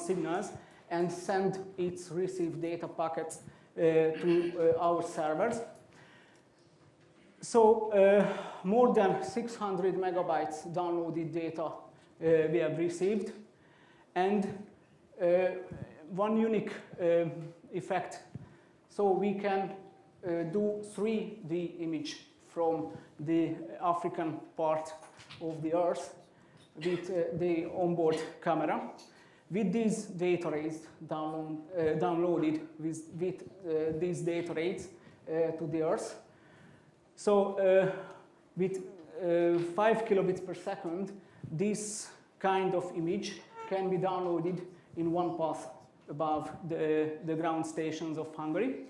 signals and send its received data packets to our servers. So more than 600 megabytes downloaded data we have received, and one unique effect. So we can do 3D image from the African part of the Earth with the onboard camera. With these data rates downloaded with these data rates to the Earth. So with 5 kilobits per second, this kind of image can be downloaded in one path above the ground stations of Hungary.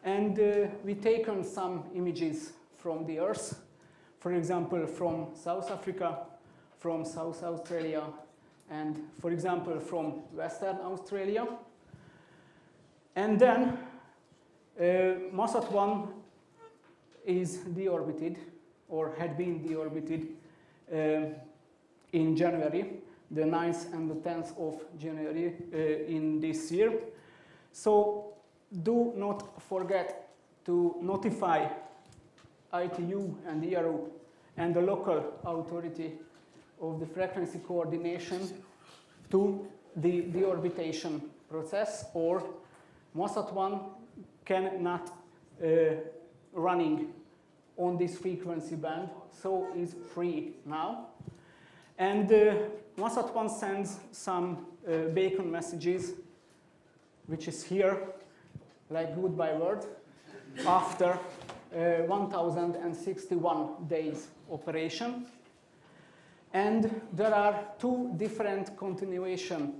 And we've taken some images from the Earth, for example, from South Africa, from South Australia, and, for example, from Western Australia. And then MASAT-1 is deorbited, or had been deorbited in January, the 9th and the 10th of January in this year. So do not forget to notify ITU and ERU and the local authority of the frequency coordination to the deorbitation process, or MASAT-1 cannot running on this frequency band, so is free now. And MASAT-1 sends some beacon messages, which is here, like goodbye word, after 1061 days operation. And there are two different continuations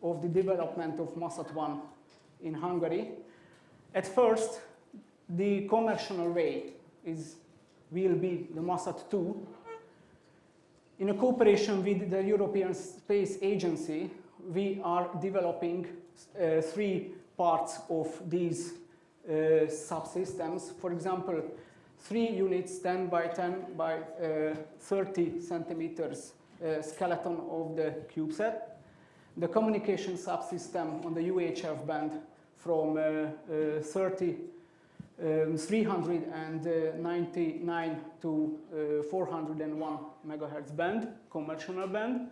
of the development of MASAT-1 in Hungary. At first, the commercial way will be the MASAT-2. In a cooperation with the European Space Agency, we are developing 3 parts of these subsystems. For example, 3 units 10 by 10 by 30 centimeters skeleton of the CubeSat. The communication subsystem on the UHF band from 399 to 401 megahertz band, conventional band,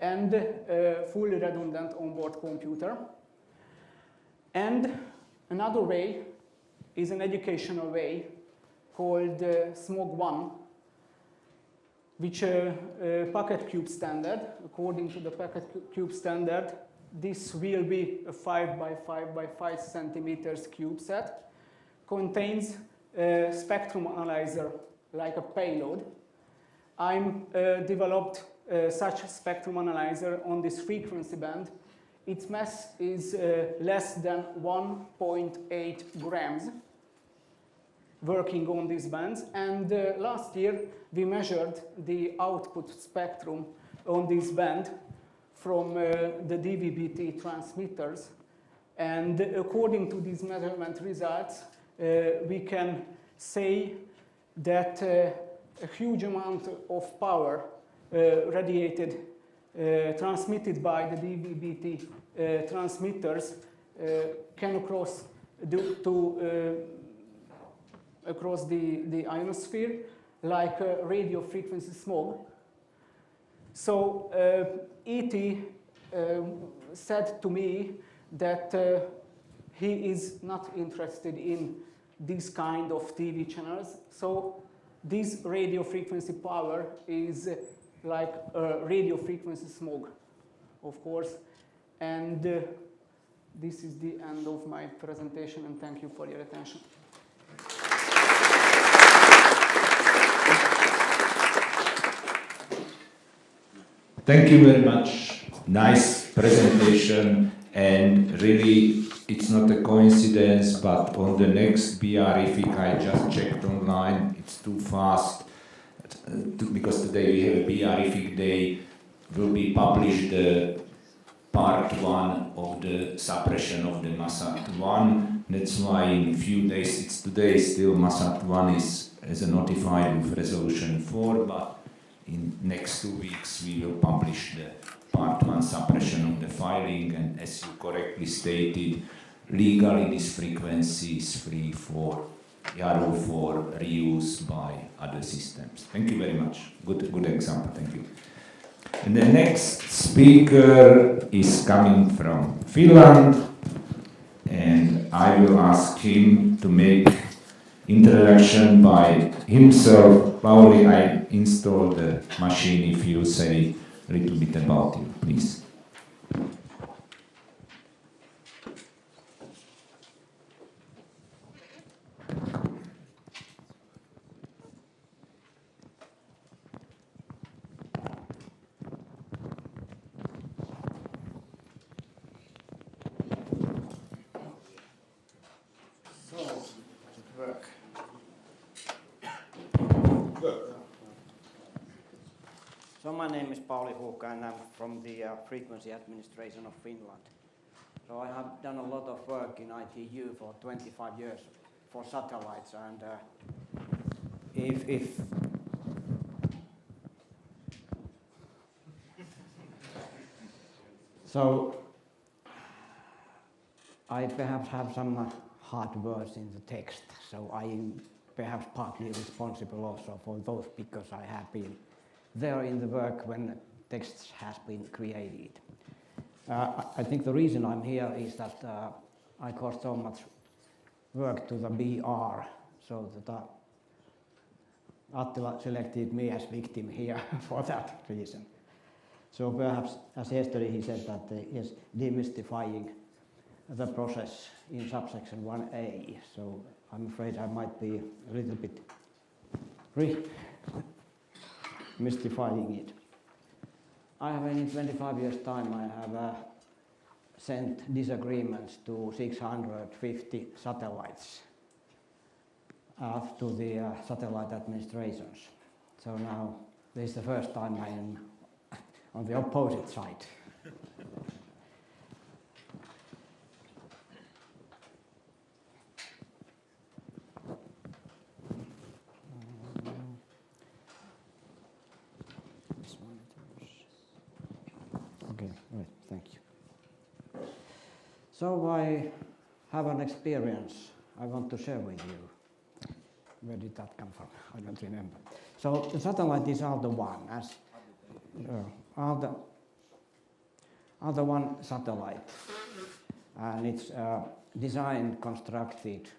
and fully redundant onboard computer. And another way is an educational way called SMOG-1, which packet cube standard. According to the packet cube standard, this will be a 5 by 5 by 5 centimeters CubeSat, contains a spectrum analyzer like a payload. I'm developed such spectrum analyzer on this frequency band. Its mass is less than 1.8 grams working on these bands, and last year we measured the output spectrum on this band from the DVB-T transmitters, and according to these measurement results we can say that a huge amount of power radiated transmitted by the DVB-T transmitters can cross across the ionosphere like radio frequency smog. So E.T. said to me that he is not interested in this kind of TV channels. So this radio frequency power is like radio frequency smog, of course. And this is the end of my presentation, and thank you for your attention. Thank you very much. Nice presentation, and really it's not a coincidence, but on the next BRIFIC I just checked online, it's too fast, because today we have a BRIFIC day, will be published the part 1 of the suppression of the MASAT-1. That's why in a few days, it's today still MASAT-1 is as a notified with resolution 4, but in next 2 weeks we will publish the part 1 suppression of the filing, and as you correctly stated, legally this frequency is free for YARU for reuse by other systems. Thank you very much. Good example, thank you. And the next speaker is coming from Finland, and I will ask him to make introduction by himself. Pauli, I installed the machine. If you say a little bit about you, please. So my name is Pauli HUUHKA and I'm from the Frequency Administration of Finland. So I have done a lot of work in ITU for 25 years for satellites, and so I perhaps have some hard words in the text, so I am perhaps partly responsible also for those because I have been there in the work when text has been created. I think the reason I'm here is that I caused so much work to the BR, so that Attila selected me as victim here for that reason. So perhaps, as yesterday he said that he is demystifying the process in subsection 1A, so I'm afraid I might be a little bit mystifying it. I have, in 25 years' time, I have sent disagreements to 650 satellites to the satellite administrations. So now this is the first time I am on the opposite side. Okay, right, thank you. So I have an experience I want to share with you. Where did that come from? I don't remember. So the satellite is ALDA-1, as ALDA-1 satellite, and it's designed, constructed,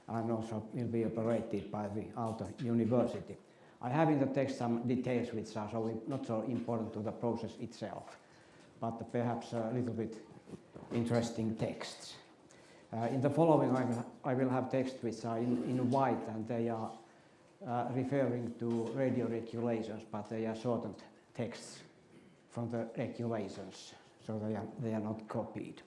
and also will be operated by the Aalto University. I have in the text some details which are not so important to the process itself, but perhaps a little bit interesting texts. In the following I will have texts which are in white, and they are referring to radio regulations, but they are shortened texts from the regulations, so they are not copied.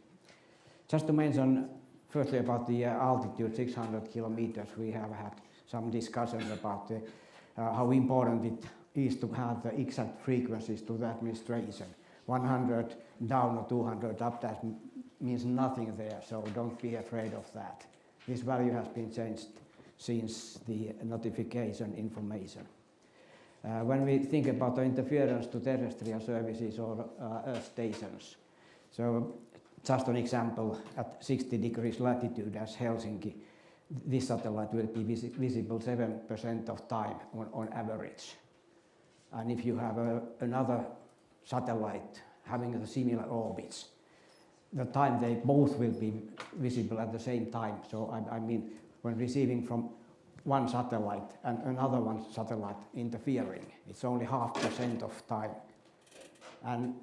Just to mention firstly about the altitude, 600 kilometers, we have had some discussions about how important it is to have the exact frequencies to the administration. 100 down or 200 up, that means nothing there, so don't be afraid of that. This value has been changed since the notification information. When we think about the interference to terrestrial services or Earth stations, so just an example, at 60 degrees latitude as Helsinki, this satellite will be visible 7% of time on average. And if you have another satellite having the similar orbits, the time they both will be visible at the same time. So I mean, when receiving from one satellite and another one satellite interfering, it's only 0.5% of time. And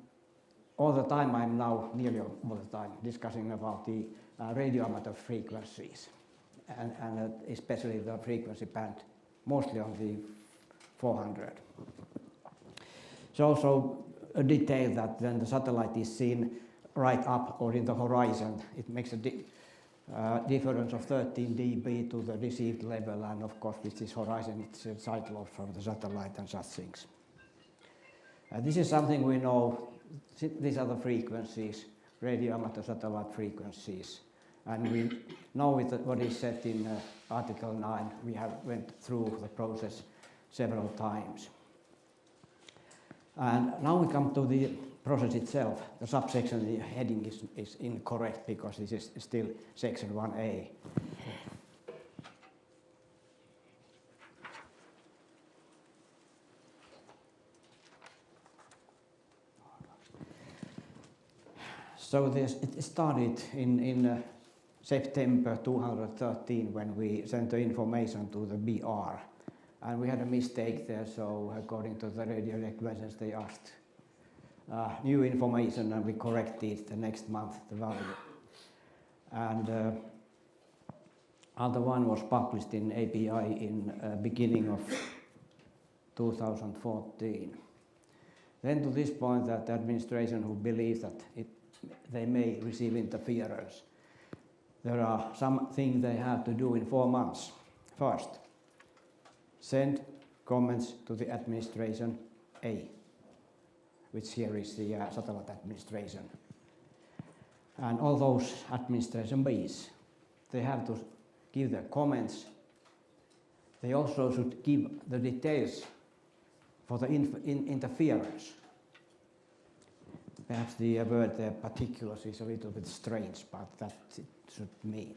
all the time I'm now, nearly all the time, discussing about the radio amateur frequencies, and especially the frequency band, mostly on the 400. So also a detail that when the satellite is seen right up or in the horizon, it makes a difference of 13 dB to the received level, and of course with this horizon it's a side load from the satellite and such things. This is something we know. These are the frequencies, radio amateur satellite frequencies, and we know what is said in Article 9. We have went through the process several times. And now we come to the process itself, the subsection, the heading is incorrect because this is still section 1A. So it started in September 2013 when we sent the information to the BR. And we had a mistake there, so according to the radio requisitions, they asked new information and we corrected the next month the value. And other one was published in API in beginning of 2014. Then to this point that the administration who believes that they may receive interference, there are some things they have to do in 4 months. First, send comments to the administration A, which here is the satellite administration. And all those administration Bs, they have to give their comments. They also should give the details for the interference. Perhaps the word there, particulars, is a little bit strange, but that it should mean.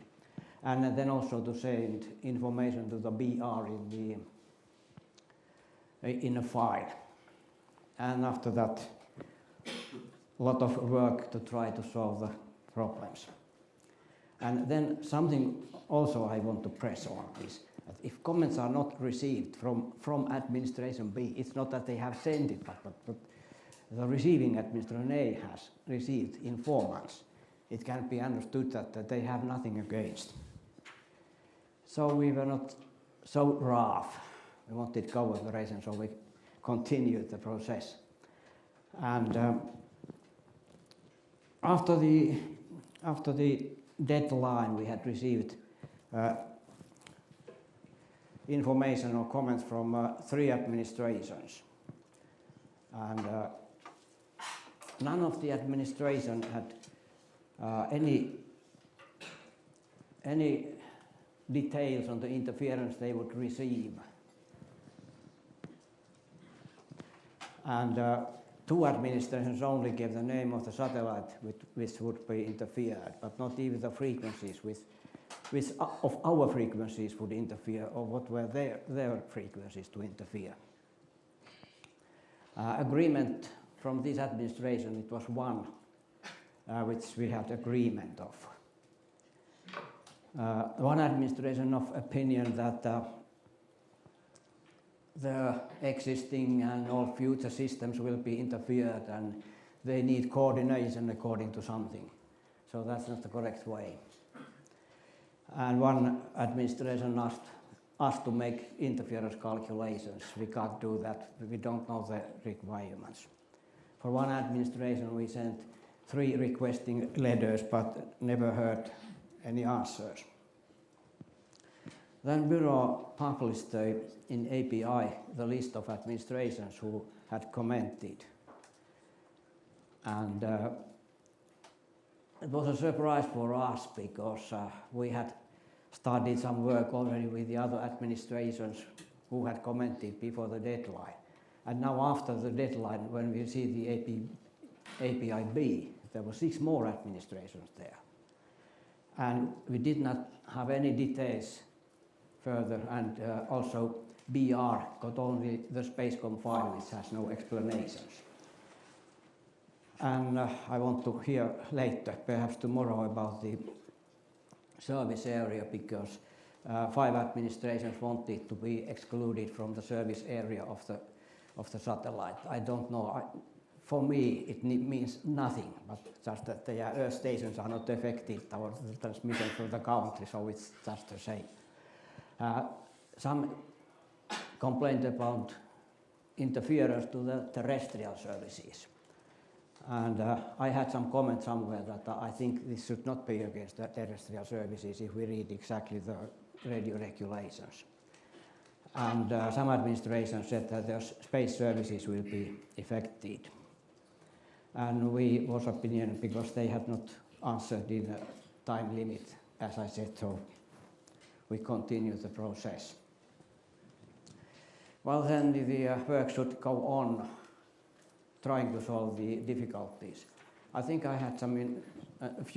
And then also to send information to the BR in a file. And after that, a lot of work to try to solve the problems. And then something also I want to press on is that if comments are not received from administration B, it's not that they have sent it, but the receiving administration A has received in 4 months. It can be understood that they have nothing against. So we were not so rough. We wanted cooperation, so we continued the process. And after the deadline, we had received information or comments from 3 administrations. And none of the administration had any details on the interference they would receive. And 2 administrations only gave the name of the satellite which would be interfered, but not even the frequencies which of our frequencies would interfere, or what were their frequencies to interfere. Agreement from this administration, it was one which we had agreement of. One administration of opinion that the existing and all future systems will be interfered and they need coordination according to something. So that's not the correct way. And one administration asked us to make interference calculations. We can't do that. We don't know the requirements. For one administration we sent 3 requesting letters but never heard any answers. Then Bureau published in API the list of administrations who had commented. And it was a surprise for us because we had started some work already with the other administrations who had commented before the deadline. And now after the deadline, when we see the API B, there were 6 more administrations there. And we did not have any details further, and also BR got only the Spacecom file which has no explanations. And I want to hear later, perhaps tomorrow, about the service area, because 5 administrations wanted to be excluded from the service area of the satellite. I don't know. For me, it means nothing, but just that the Earth stations are not affected towards the transmission from the country, so it's just the same. Some complained about interference to the terrestrial services. And I had some comment somewhere that I think this should not be against the terrestrial services if we read exactly the radio regulations. And some administrations said that the space services will be affected. And we was opinion because they had not answered in a time limit, as I said, so we continue the process. Well, then the work should go on trying to solve the difficulties. I think I had a few